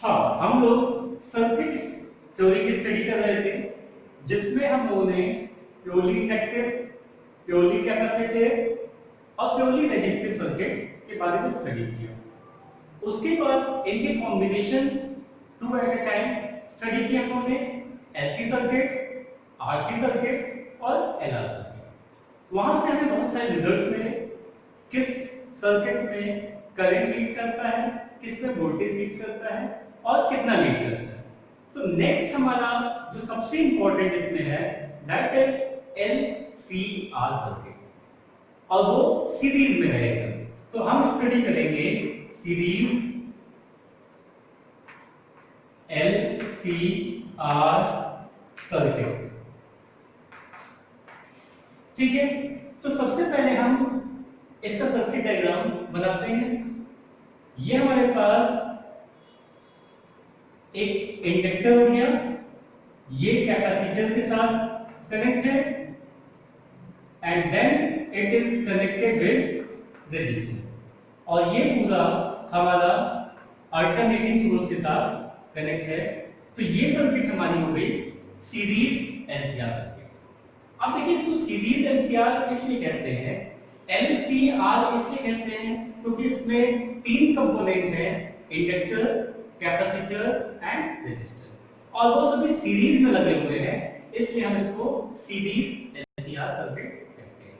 हाँ, हम लोग सर्किट थ्योरी की स्टडी कर रहे थे, जिसमें हम लोगों ने प्योरली इंडक्टिव, प्योरली कैपेसिटिव और प्योरली रेजिस्टिव सर्किट के बारे में स्टडी किया। उसके बाद इनके combination two at a time study किया हम लोगों ने, एलसी सर्किट, आरसी सर्किट और एलआर सर्किट। वहां से हमें बहुत सारे रिजल्ट्स मिले, किस सर्किट में करंट लीड करता है, किस में वोल्टेज लीड करता है और कितना लीड करता है। तो नेक्स्ट हमारा जो सबसे इंपॉर्टेंट इसमें है दैट इज एलसीआर सर्किट और वो सीरीज में रहेगा। तो हम स्टडी करेंगे सीरीज एलसीआर सर्किट। ठीक है, तो सबसे पहले हम इसका सर्किट डायग्राम बनाते हैं। ये हमारे पास एक इंडक्टर हो गया, ये कैपेसिटर के साथ कनेक्ट है and then it is connected with resistor और ये पूरा हमारा अल्टरनेटिंग सोर्स के साथ कनेक्ट है। तो ये सर्किट हमारी हो गई सीरीज एलसीआर सर्किट। अब देखिए, इसको सीरीज एलसीआर इसलिए कहते हैं, एलसीआर इसलिए कहते हैं क्योंकि इसमें तीन कंपोनेंट हैं, इंडक्टर, कैपेसिटर एंड रेजिस्टर, और वो सभी सीरीज में लगे हुए हैं, इसलिए हम इसको सीरीज एलसीआर सर्किट कहते हैं।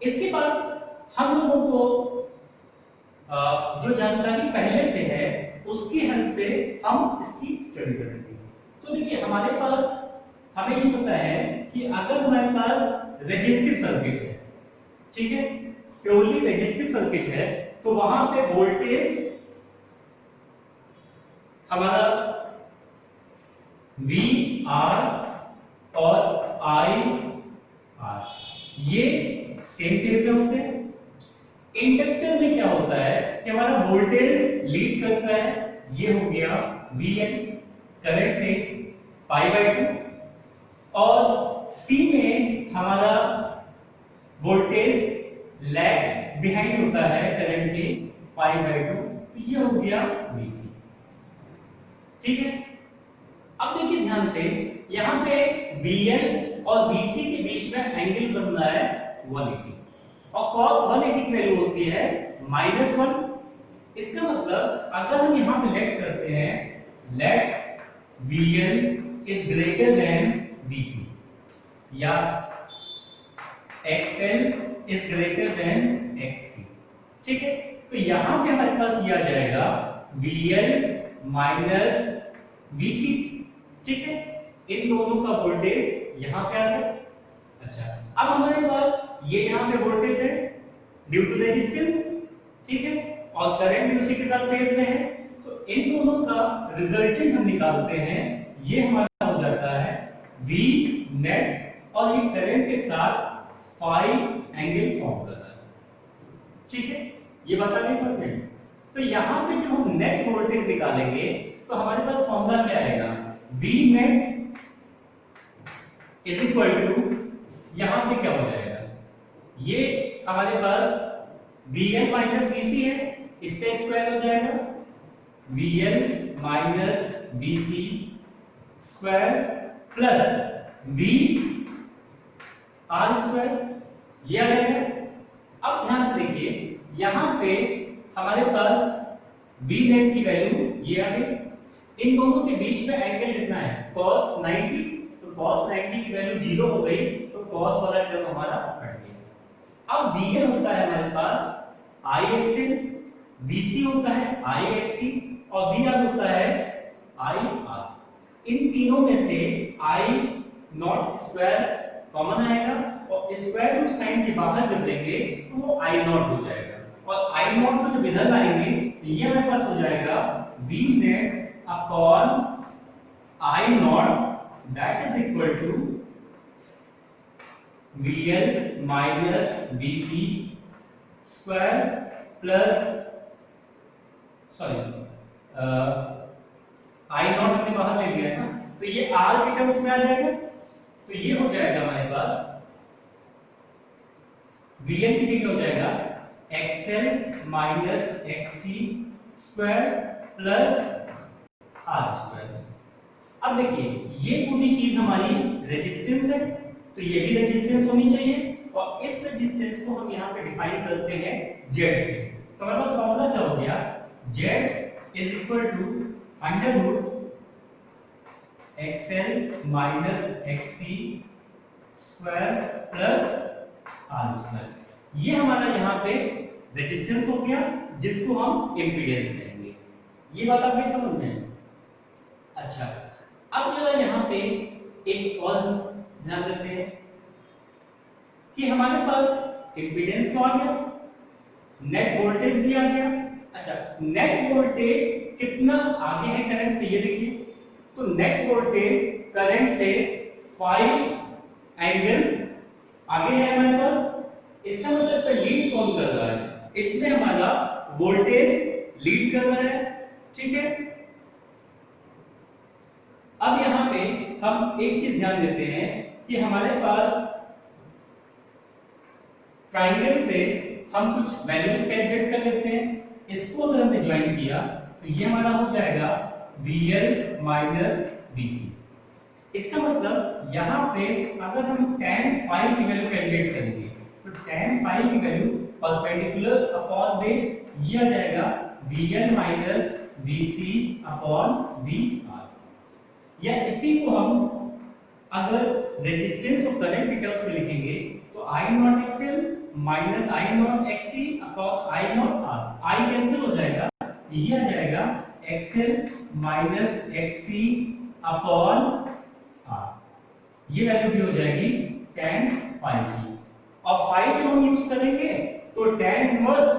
इसके बाद हम लोगों को जो जानकारी पहले से है उसकी हेल्प से हम इसकी स्टडी करेंगे। तो देखिए, हमारे पास हमें ये पता है कि अगर हमारे पास रेजिस्टिव सर्किट है, ठीक है, प्योरली रेजिस्टिव सर्किट है, तो वहां पे वोल्टेज हमारा वी आर और आई आर ये सेम फेज में होते हैं। इंडक्टर में क्या होता है कि हमारा वोल्टेज लीड करता है, ये हो गया वी एन, करंट से पाई बाय 2, और सी में हमारा वोल्टेज लैग्स बिहाइंड होता है करंट के पाई बाय 2, तो ये हो गया वीसी। ठीक है, अब देखिए ध्यान से, यहां पे VL और VC के बीच में एंगल बन रहा है 180 और cos 180 की वैल्यू होती है -1। इसका मतलब अगर हम यहां पे लेट करते हैं, let VL is greater than VC या XL is greater than XC। ठीक है, तो यहां पे हमारे पास ये आ जाएगा VL माइनस VC। ठीक है, इन दोनों का वोल्टेज यहां पे आ गया। अच्छा, अब हमारे पास ये यहां पे वोल्टेज है ड्यू टू रेजिस्टेंस, ठीक है, और करंट भी उसी के साथ फेज में है, तो इन दोनों का रिजल्टेंट हम निकालते हैं, ये हमारा हो जाता है V नेट और ये करंट के साथ फाई एंगल फॉर्म करता है। ठीक है, ये बता नहीं सकते। तो यहां पे जब हम नेट वोल्टेज निकालेंगे तो हमारे पास फॉर्मूला क्या आएगा, V net is equal to, यहां पे क्या हो जाएगा, ये हमारे पास VL माइनस VC है, इसका स्क्वायर हो जाएगा VL minus VC square plus V R square, ये आ जाएगा। अब ध्यान से देखिए, यहां पे हमारे पास V नेट की वैल्यू ये आ गई, इन दोनों के बीच में एंगल कितना है cos 90, तो cos 90 की वैल्यू 0 हो गई, तो cos वाला टर्म हमारा कट गया। अब VL होता है हमारे पास IXL, VC होता है IXC और VR होता है IR। इन तीनों में से I नॉट स्क्वायर कॉमन आएगा और स्क्वायर रूट साइन के बाहर जब लेंगे तो वो I नॉट हो जाएगा, और I नॉट को जब इधर लाएंगे तो ये हमारे पास हो जाएगा V net upon I naught, that is equal to VL minus VC square plus, sorry I naught हमने बाहर ले लिया है ना, तो ये R के टर्म्स में आ जाएगा, तो ये हो जाएगा हमारे पास VL की जगह हो जाएगा XL minus XC square plus R square. अब देखिए ये पूरी चीज हमारी रेजिस्टेंस है, तो ये भी रेजिस्टेंस होनी चाहिए, और इस रेजिस्टेंस को हम यहाँ पे डिफाइन करते हैं जेड से। तो हमारे पास फॉर्मूला क्या हो गया, Z is equal to under root XL minus XC square plus R square. ये हमारा यहाँ पे रेजिस्टेंस हो गया, जिसको हम इम्पीडेंस कहेंगे। ये बात आपके समझ में? अच्छा, अब जो है यहाँ पे एक और ध्यान देते हैं कि हमारे पास इम्पीडेंस तो आ गया, नेट वोल्टेज भी आ गया। अच्छा, नेट वोल्टेज कितना आगे है करंट से, ये देखिए। तो नेट वोल्टेज करंट से 5 एंगल आगे है हमारे पास। इसका मतलब इस पे लीड कौन कर रहा है, इसमें हमारा वोल्टेज लीड कर रहा है, ठीक है। अब यहां पे हम एक चीज ध्यान देते हैं कि हमारे पास ट्राइंगल से हम कुछ वैल्यूज कैलकुलेट कर लेते हैं। इसको अगर हमने ज्वाइन किया तो ये हमारा हो जाएगा VL माइनस VC। इसका मतलब यहाँ पे अगर हम tan फाई की वैल्यू कैलकुलेट करेंगे तो tan फाई की वैल्यू परपेंडिकुलर अपॉन बेस ये आ जाएगा VL minus VC upon VR। या इसी को हम अगर रेजिस्टेंस और करंट के टर्म्स में लिखेंगे तो I not XL minus I not XC upon I not R। I cancel हो जाएगा, ये आ जाएगा XL minus XC upon R। ये वैल्यू भी हो जाएगी tan फाई की, और फाई जब हम यूज करेंगे तो tan इनवर्स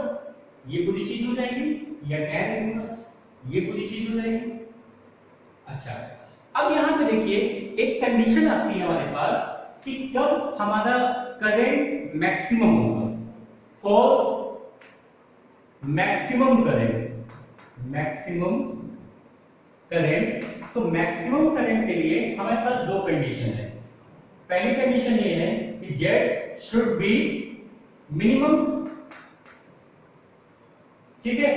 ये पूरी चीज हो जाएगी, या tan इनवर्स ये पूरी चीज हो जाएगी। अच्छा, अब यहां पे देखिए एक कंडीशन आती है हमारे पास कि कब हमारा करंट मैक्सिमम होगा। फॉर मैक्सिमम करंट, तो मैक्सिमम करंट के लिए हमारे पास दो कंडीशन है। पहली कंडीशन ये है कि Z शुड बी मिनिमम, ठीक है,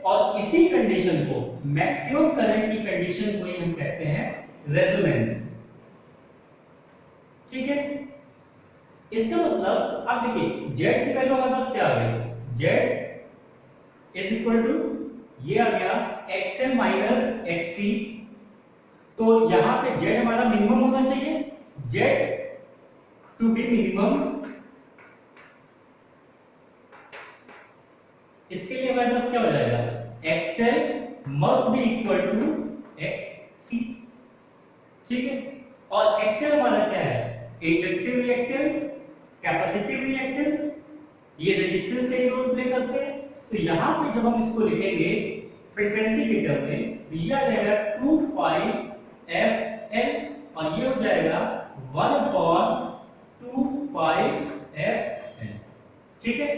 और इसी कंडीशन को मैक्सिमम करंट की कंडीशन को ही हम कहते हैं रेजोनेंस, ठीक है। इसका मतलब आप देखिए Z की वैल्यू हमारे पास क्या आ गई, Z इज इक्वल टू ये आ गया XL माइनस XC। तो यहां पे Z हमारा मिनिमम होना चाहिए, Z टू बी मिनिमम। इसके लिए हमारे पास क्या हो जाएगा, XL must be equal to XC, ठीक है। और XL हमारा क्या है, इंडक्टिव रिएक्टेंस, कैपेसिटिव रिएक्टेंस, ये रेजिस्टेंस का रोल प्ले करते हैं। तो यहां पे जब हम इसको लिखेंगे फ्रीक्वेंसी के टर्म में तो ये आ जाएगा 2 पाई fL, और ये हो जाएगा 1/2 पाई fL, ठीक है।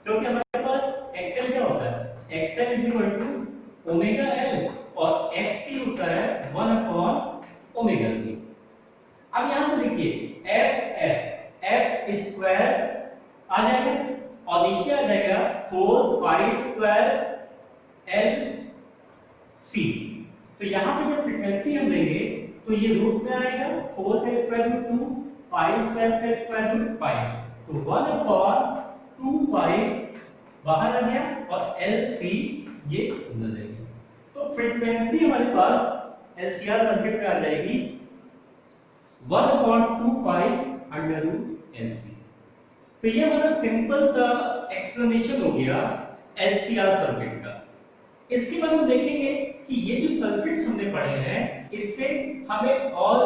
क्योंकि हमारे पास XL क्या होता है, XL is equal to omega L, और XC होता है 1/ओमेगा C। अब यहां से देखिए F स्क्वायर आ जाएगा, और नीचे आ जाएगा 4 पाई स्क्वायर L C। तो यहां पे जब फ्रीक्वेंसी हम लेंगे तो ये रूट में आएगा, 4 का स्क्वायर रूट 2, पाई स्क्वायर का स्क्वायर रूट पाई, तो 1/2 पाई बाहर आ गया, और LC ये अंदर रहेगी। तो फ्रीक्वेंसी हमारे पास LCR सर्किट में आ जाएगी 1/2 पाई अंडर रूट LC। तो ये हमारा सिंपल सा एक्सप्लेनेशन हो गया LCR सर्किट का। इसके बाद हम देखेंगे कि ये जो सर्किट्स हमने पढ़े हैं इससे हमें और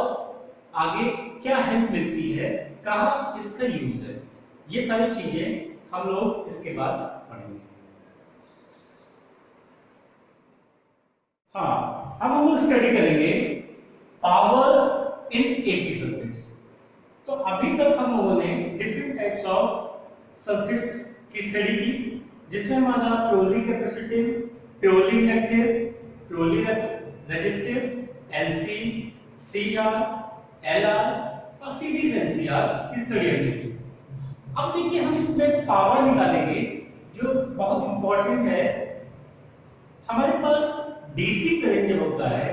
आगे क्या हेल्प मिलती है, कहां इसका यूज है, ये सारी चीजें हम लोग इसके बाद पढ़ेंगे। हाँ, अब हम लोग स्टडी करेंगे पावर इन एसी सर्किट्स। तो अभी तक हम लोगों ने डिफरेंट टाइप्स ऑफ सर्किट्स की स्टडी की, जिसमें हमारा purely capacitive, purely inductive, purely resistive, LC, CR, LR और सीरीज NCR की स्टडी हमने की। अब देखिए हम इसमें पावर निकालेंगे जो बहुत इंपॉर्टेंट है। हमारे पास डीसी करंट जब होता है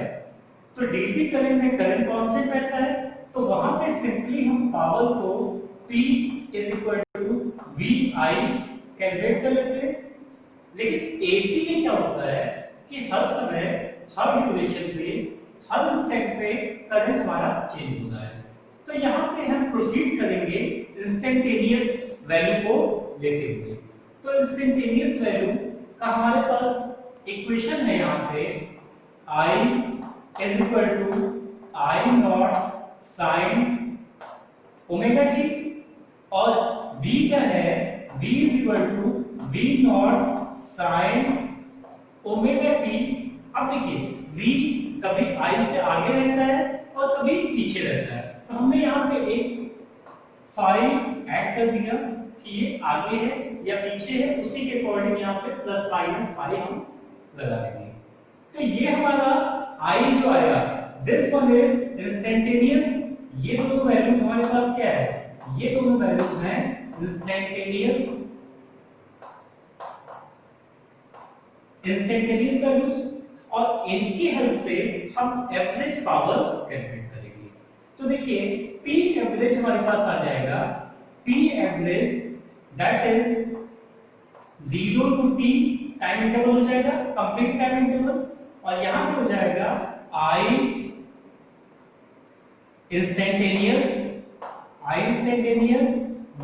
तो डीसी करंट में करंट कांस्टेंट रहता है, तो वहां पे सिंपली हम पावर को P is equal to V I calculate कर लेते हैं। लेकिन एसी में क्या होता है कि हर समय, हर ड्यूरेशन पे, हर इंस्टेंट पे करंट हमारा चेंज होता है। तो यहाँ पे हम प्रोसीड करेंगे इंस्टेंटेनियस वैल्यू को लेते हुए। तो इंस्टेंटेनियस वैल्यू का हमारे पास इक्वेशन है यहाँ पे I is equal to I naught sine omega t, और V क्या है, V is equal to V naught sine omega t. अब देखिए V कभी I से आगे रहता है और कभी पीछे रहता है, तो हमने यहाँ पे एक फाई ऐड कर दिया कि ये आगे है या पीछे है, उसी के अकॉर्डिंग यहाँ पे प्लस माइनस फाई हम लगा देंगे। तो ये हमारा I जो आएगा, दिस वन इज इंस्टेंटेनियस। ये दोनों वैल्यूज हमारे पास क्या है, ये दोनों वैल्यूज हैं इंस्टेंटेनियस वैल्यूज, और इनकी हेल्प से हम एवरेज पावर कैलकुलेट करेंगे। तो देखिए P एवरेज हमारे पास आ जाएगा, P average that is 0 to t time interval हो जाएगा, कंप्लीट टाइम इंटरवल, और यहां पे हो जाएगा I instantaneous,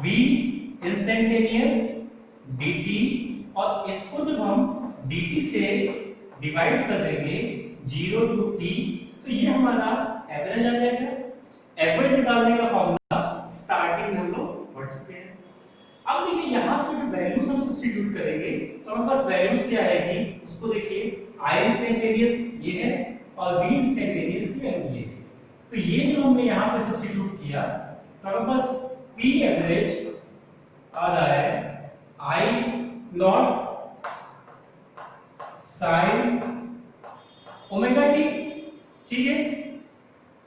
V instantaneous dt, और इसको जब हम dt से डिवाइड कर देंगे 0 टू t, तो ये हमारा एवरेज आ जाएगा। एवरेज निकालने का फॉर्मूला स्टार्टिंग में हम लोग पढ़ चुके हैं। अब देखिए यहाँ पे जो वैल्यूज हम सब्स्टिट्यूट करेंगे तो हमारे पास वैल्यूज क्या आएगी, उसको देखिए I इंस्टेंटेनियस ये है और V इंस्टेंटेनियस की वैल्यू ये है। तो ये जो हमने यहाँ पे सब्स्टिट्यूट किया तो हमारे पास P एवरेज आ रहा है I naught sine omega T, ठीक है,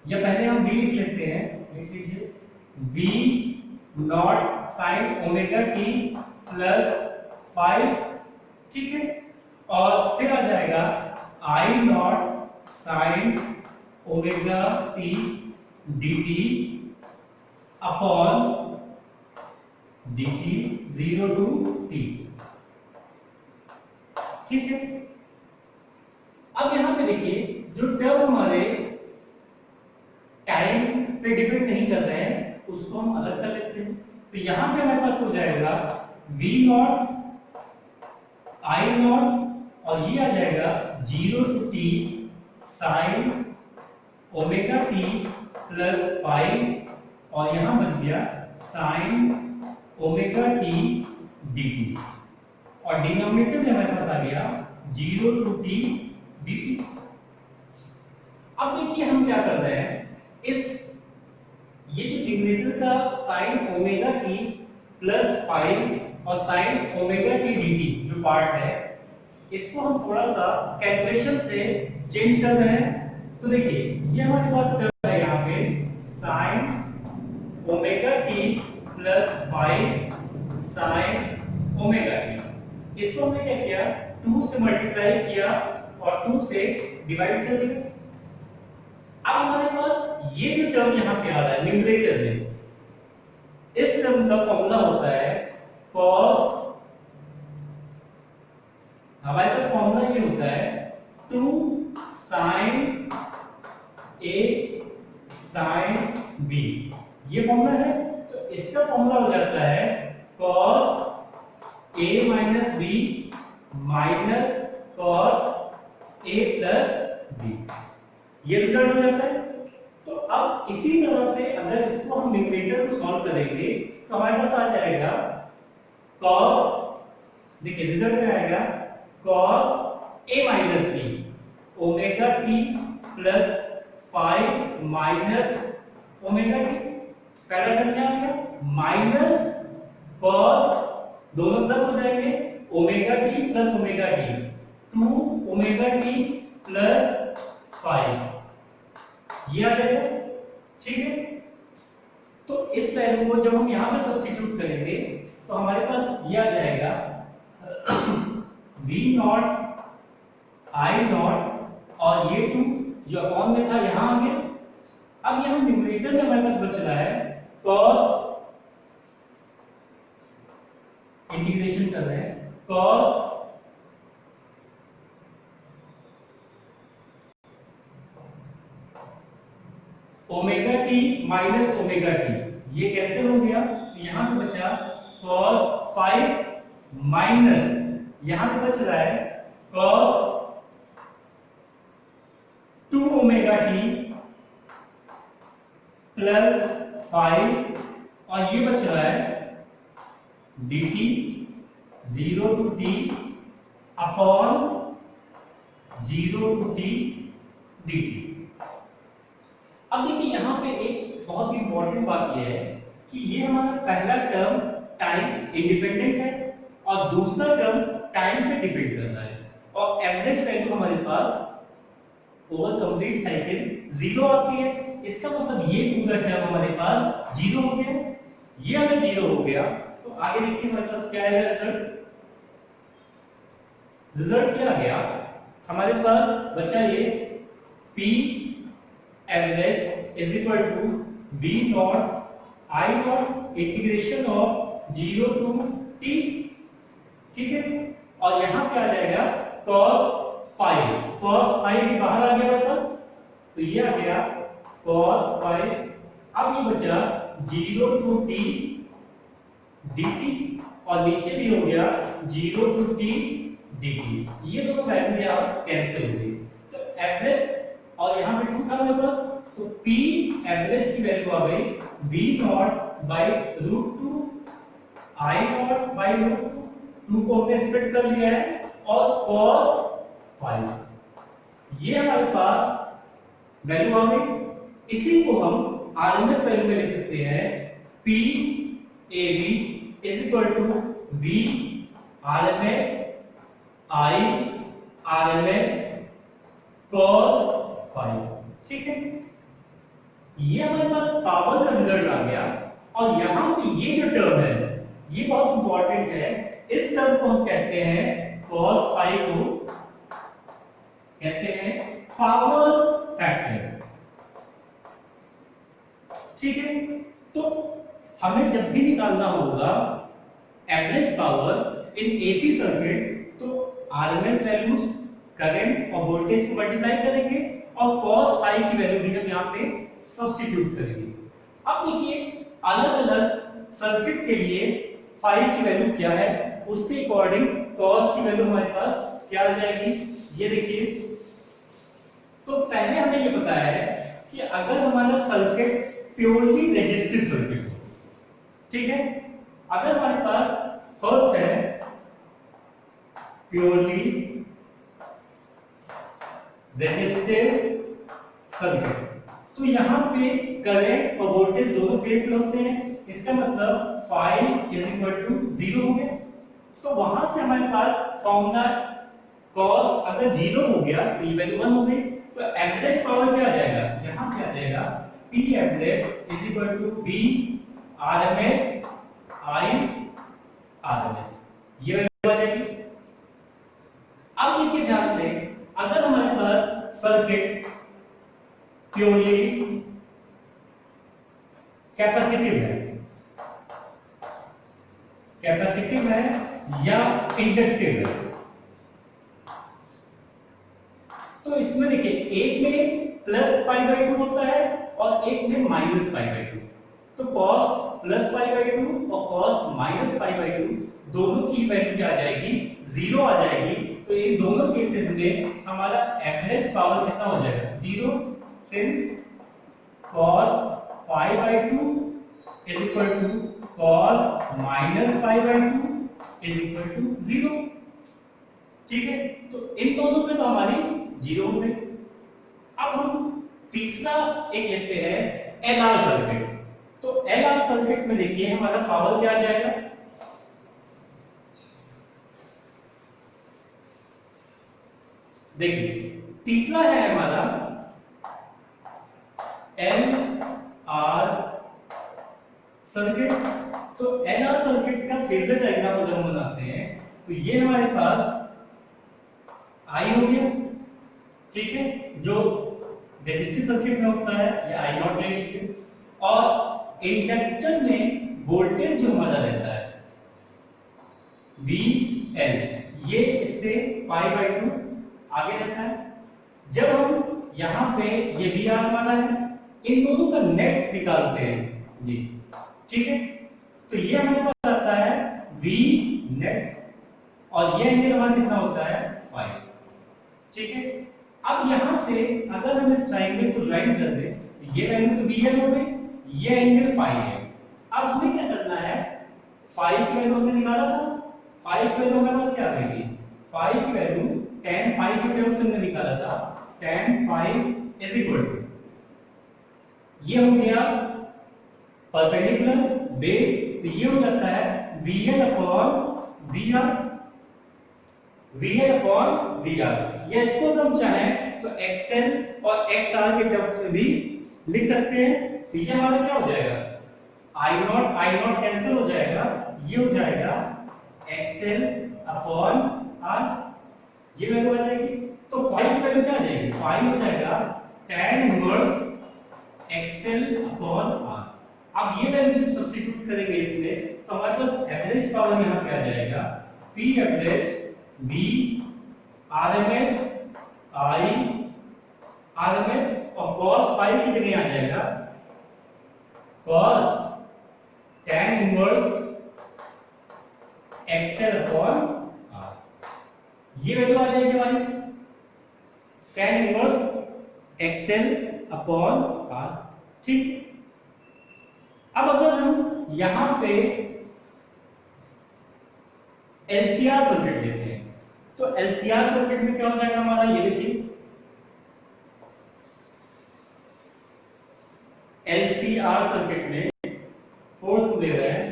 या पहले हम V लिख लेते हैं, लिख लीजिए V naught sine omega t plus 5, ठीक है, और फिर आ जाएगा I naught sine omega t dt upon dt 0 to t, ठीक है। अब यहां पे देखिए जो टर्म हमारे टाइम पे डिपेंड नहीं कर रहे हैं उसको हम अलग कर लेते हैं। तो यहां पे हमारे पास हो जाएगा v नॉट I नॉट और ये आ जाएगा 0 to t sine omega t plus 5, और यहां बन गया साइन ओमेगा t dt, और डिनोमिनेटर में हमारे पास आ गया 0 टू t dt। अब देखिए हम क्या कर रहे हैं, ये जो डिनोमिनेटर का साइन ओमेगा t प्लस 5 और साइन ओमेगा t dt जो पार्ट है, इसको हम थोड़ा सा कैलकुलेशन से चेंज कर रहे हैं। तो देखिए ये हमारे पास टर्म है यहाँ पे sign omega t plus 5 sign omega t, इसको हमने क्या किया, 2 से मल्टीप्लाई किया और 2 से डिवाइड कर दिया। अब हमारे पास ये जो टर्म यहाँ पे आ रहा है न्यूमरेटर में, इस टर्म का फॉर्मूला होता है cos, हमारे पास फॉर्मूला ये होता है 2 sin a sin b, ये फॉर्मूला है। तो इसका फॉर्मूला हो जाता है cos a minus b minus cos a plus b, ये रिजल्ट हो जाता है। तो अब इसी तरह से अगर इसको हम न्यूमरेटर को सॉल्व करेंगे तो हमारे पास आ जाएगा cos, देखिए रिजल्ट क्या आएगा, cos a minus b omega t plus 5 minus omega t, पहला टर्म क्या आ गया माइनस cos, दोनों प्लस हो जाएंगे, omega t plus omega t 2 omega t plus 5, ये आ जाएगा, ठीक है। तो इस वैल्यू को जब हम यहां पे सब्स्टिट्यूट करेंगे तो हमारे पास ये आ जाएगा v नॉट I नॉट और ये 2 जो अपॉन में था यहां आ गया। अब यहां न्यूमरेटर में हमारे पास बच रहा है cos, इंटीग्रेशन कर रहे हैं cos omega T minus omega T, ये कैंसिल हो गया तो यहां पे बचा cos 5 माइनस यहां पे बच रहा है cos 2 ओमेगा टी प्लस 5 और ये बच रहा है dt 0 to t upon 0 to t dt। अब देखिए यहां पे एक बहुत ही इंपॉर्टेंट बात यह है कि ये हमारा पहला टर्म टाइम इंडिपेंडेंट है और दूसरा टर्म टाइम पे डिपेंड करता है और एवरेज वैल्यू हमारे पास ओवर कंप्लीट साइकिल 0 आती है। इसका मतलब ये पूरा टर्म हमारे पास 0 हो गया। ये अगर 0 हो गया तो आगे देखिए हमारे पास क्या है रिजल्ट। रिजल्ट क्या आ गया हमारे पास बचा ये P average is equal to V naught I naught integration of 0 to t, ठीक है। और यहां पे आ जाएगा cos 5 भी बाहर आ गया हमारे पास तो ये आ गया cos 5। अब ये बचा 0 टू t dt और नीचे भी हो गया 0 टू t dt। ये दोनों वैल्यू यहां कैंसिल हो गई तो एवरेज और यहां पे 2 था हमारे पास तो p एवरेज की वैल्यू आ गई v naught by √2 I naught by √2, 2 को हमने स्प्लिट कर लिया है और cos 5 ये हमारे पास वैल्यू आ गई। इसी को हम आरएमएस वैल्यू में लिख सकते हैं P AB is equal to V RMS I RMS cos 5, ठीक है। ये हमारे पास पावर का रिजल्ट आ गया और यहां पे ये जो टर्म है ये बहुत इंपॉर्टेंट है। इस टर्म को हम कहते हैं cos 5 को कहते हैं पावर फैक्टर, ठीक है। तो हमें जब भी निकालना होगा average power in AC circuit तो आरएमएस वैल्यूज करंट और वोल्टेज को मल्टीप्लाई करेंगे और cos 5 की वैल्यू भी हम यहां पे सब्स्टिट्यूट करेंगे। अब देखिए अलग-अलग सर्किट के लिए 5 की वैल्यू क्या है उसके अकॉर्डिंग cos की वैल्यू हमारे पास क्या आ जाएगी ये देखिए। तो पहले हमें ये बताया है कि अगर हमारा सर्किट प्योरली रेजिस्टिव सर्किट हो, ठीक है। अगर हमारे पास फर्स्ट है प्योरली रेजिस्टिव सर्किट तो यहां पे करंट और वोल्टेज दोनों फेज में होते हैं। इसका मतलब 5 इज इक्वल टू 0 हो गया। तो वहां से हमारे पास फॉर्मूला cos अगर 0 हो गया तो ये वैल्यू 1 हो गई तो एवरेज पावर क्या आ जाएगा यहां पे आ जाएगा P average is equal to V RMS I RMS, ये वैल्यू आ जाएगी। अब देखिए ध्यान से अगर हमारे पास सर्किट प्योरली कैपेसिटिव है या इंडक्टिव है तो इसमें देखिए एक में प्लस पाई बाई 2 होता है और एक में माइनस पाई बाई 2। तो cos प्लस पाई बाई 2 और cos माइनस पाई बाई 2 दोनों की वैल्यू क्या आ जाएगी 0 आ जाएगी। तो इन दोनों केसेस में हमारा एवरेज पावर कितना हो जाएगा 0 since cos pi by 2 is equal to cos minus pi by 2 is equal to 0, ठीक है। तो इन दोनों में तो हमारी 0 हो गई। अब हम तीसरा एक लेते हैं एलआर सर्किट। तो एलआर सर्किट में देखिए हमारा पावर क्या आ जाएगा देखिए तीसरा है हमारा एल आर सर्किट। तो एल आर सर्किट का फेजर डायग्राम अगर हम बनाते हैं तो ये हमारे पास आई हो गया, ठीक है, जो रेजिस्टिव सर्किट में होता है या आई नॉट ले लीजिए, और इंडक्टर में वोल्टेज जो हमारा रहता है वी एल, ये इससे पाई बाई 2 आगे रहता है। जब हम यहाँ पे ये वी आर वाला है, इन दोनों का नेट निकालते हैं जी, ठीक है, तो ये हमारे पास आता है वी नेट, और ये एंगल हमारा कितना होता है 5, ठीक है। अब यहाँ से अगर हम इस ट्रायंगल को ज्वाइन कर दें, ये वैल्यू तो वी एल हो गई, ये एंगल 5 है। अब हमें क्या करना है, 5 की वैल्यू हमने निकाला था, 5 की वैल्यू हमारे पास क्या आ गई, 5 की वैल्यू tan 5 के टर्म्स हमने निकाला था, tan 5 इज इक्वल टू, ये हो गया परपेंडिकुलर बेस, तो ये हो जाता है VL upon VR, VL upon VR, या इसको हम चाहें तो XL और XR के टर्म्स में भी लिख सकते हैं। तो ये हमारा क्या हो जाएगा, I नॉट कैंसिल हो जाएगा, ये हो जाएगा XL अपॉन R, ये वैल्यू आ जाएगी। तो 5 की वैल्यू क्या आ जाएगी, 5 हो जाएगा tan inverse XL upon R। अब ये वैल्यू जब सब्स्टिट्यूट करेंगे इसमें, तो हमारे पास एवरेज पावर यहाँ पे आ जाएगा P average V RMS I RMS, और cos 5 की जगह आ जाएगा cos tan inverse XL upon R, ये वैल्यू आ जाएगी हमारी tan inverse XL upon R, ठीक। अब अगर हम यहां पे LCR सर्किट लेते हैं, तो LCR सर्किट में क्या हो जाएगा हमारा, ये देखिए LCR सर्किट में फोर्थ दे रहे हैं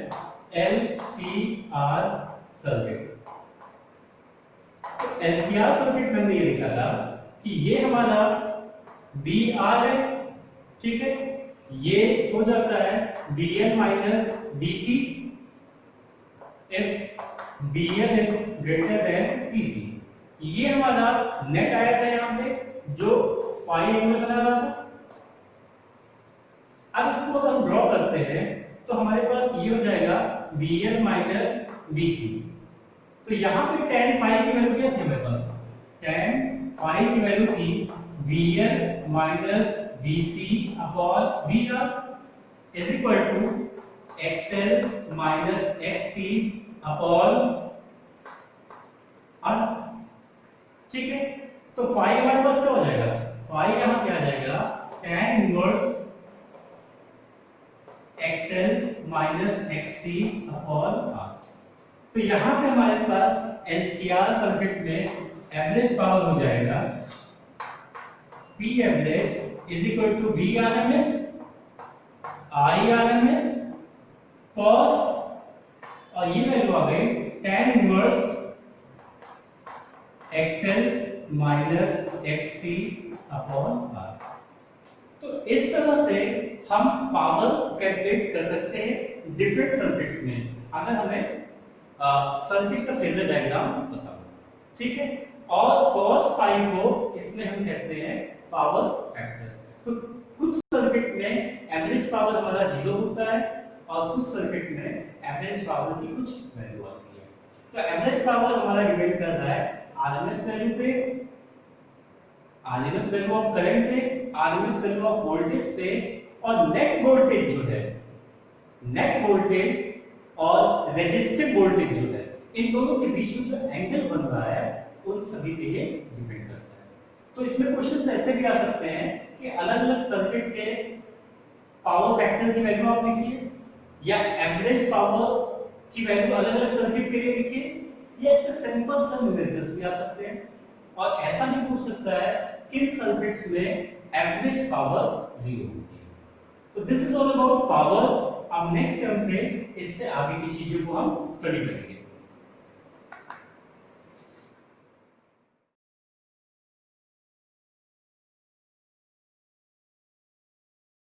LCR सर्किट। तो LCR सर्किट में हमने ये निकाला कि ये हमारा VR है, ठीक है, ये हो जाता है BL minus BC if BL is greater than PC। ये हमारा नेट आया था यहाँ पे जो फाई एंगल बना रहा था। अब इसको अगर हम ड्रॉ करते हैं तो हमारे पास ये हो जाएगा BL माइनस BC। तो यहाँ पे tan फाई की वैल्यू क्या थी हमारे पास, tan फाई की वैल्यू थी BL minus BC upon VR is equal to XL minus XC upon R, ठीक है। तो फाई हमारे पास क्या हो जाएगा, फाई यहाँ क्या आ जाएगा tan inverse XL minus XC upon R। तो यहाँ पे हमारे पास LCR सर्किट में एवरेज पावर हो जाएगा P average is equal to V RMS I RMS cos, और ये वैल्यू आ गई tan inverse XL minus XC upon R। तो इस तरह से हम पावर कैलकुलेट कर सकते हैं डिफरेंट सर्किट्स में, अगर हमें सर्किट का फेजर डायग्राम पता हो, ठीक है। और cos फाई को इसमें हम कहते हैं पावर फैक्टर। तो कुछ सर्किट में एवरेज पावर हमारा 0 होता है और कुछ सर्किट में एवरेज पावर की कुछ वैल्यू आती है। तो एवरेज पावर हमारा डिपेंड कर रहा है आरएमएस वैल्यू पे, आरएमएस वैल्यू ऑफ करंट पे, आरएमएस वैल्यू ऑफ वोल्टेज पे, और नेट वोल्टेज जो है, नेट वोल्टेज और रेजिस्टिव वोल्टेज जो है, इन दोनों के बीच में जो एंगल बन रहा है उन सभी पे ये डिपेंड करता है। तो इसमें क्वेश्चंस ऐसे भी आ सकते हैं कि अलग-अलग सर्किट के पावर फैक्टर की वैल्यू आप लिखिए, या एवरेज पावर की वैल्यू अलग-अलग सर्किट के लिए लिखिए, या इसके सिंपल सा न्यूमेरिकल्स भी आ सकते हैं। और ऐसा भी पूछ सकता है किन सर्किट्स में एवरेज पावर 0 होती है। तो this is all about power. अब नेक्स्ट टर्म पे इससे आगे की चीजों को हम स्टडी करेंगे।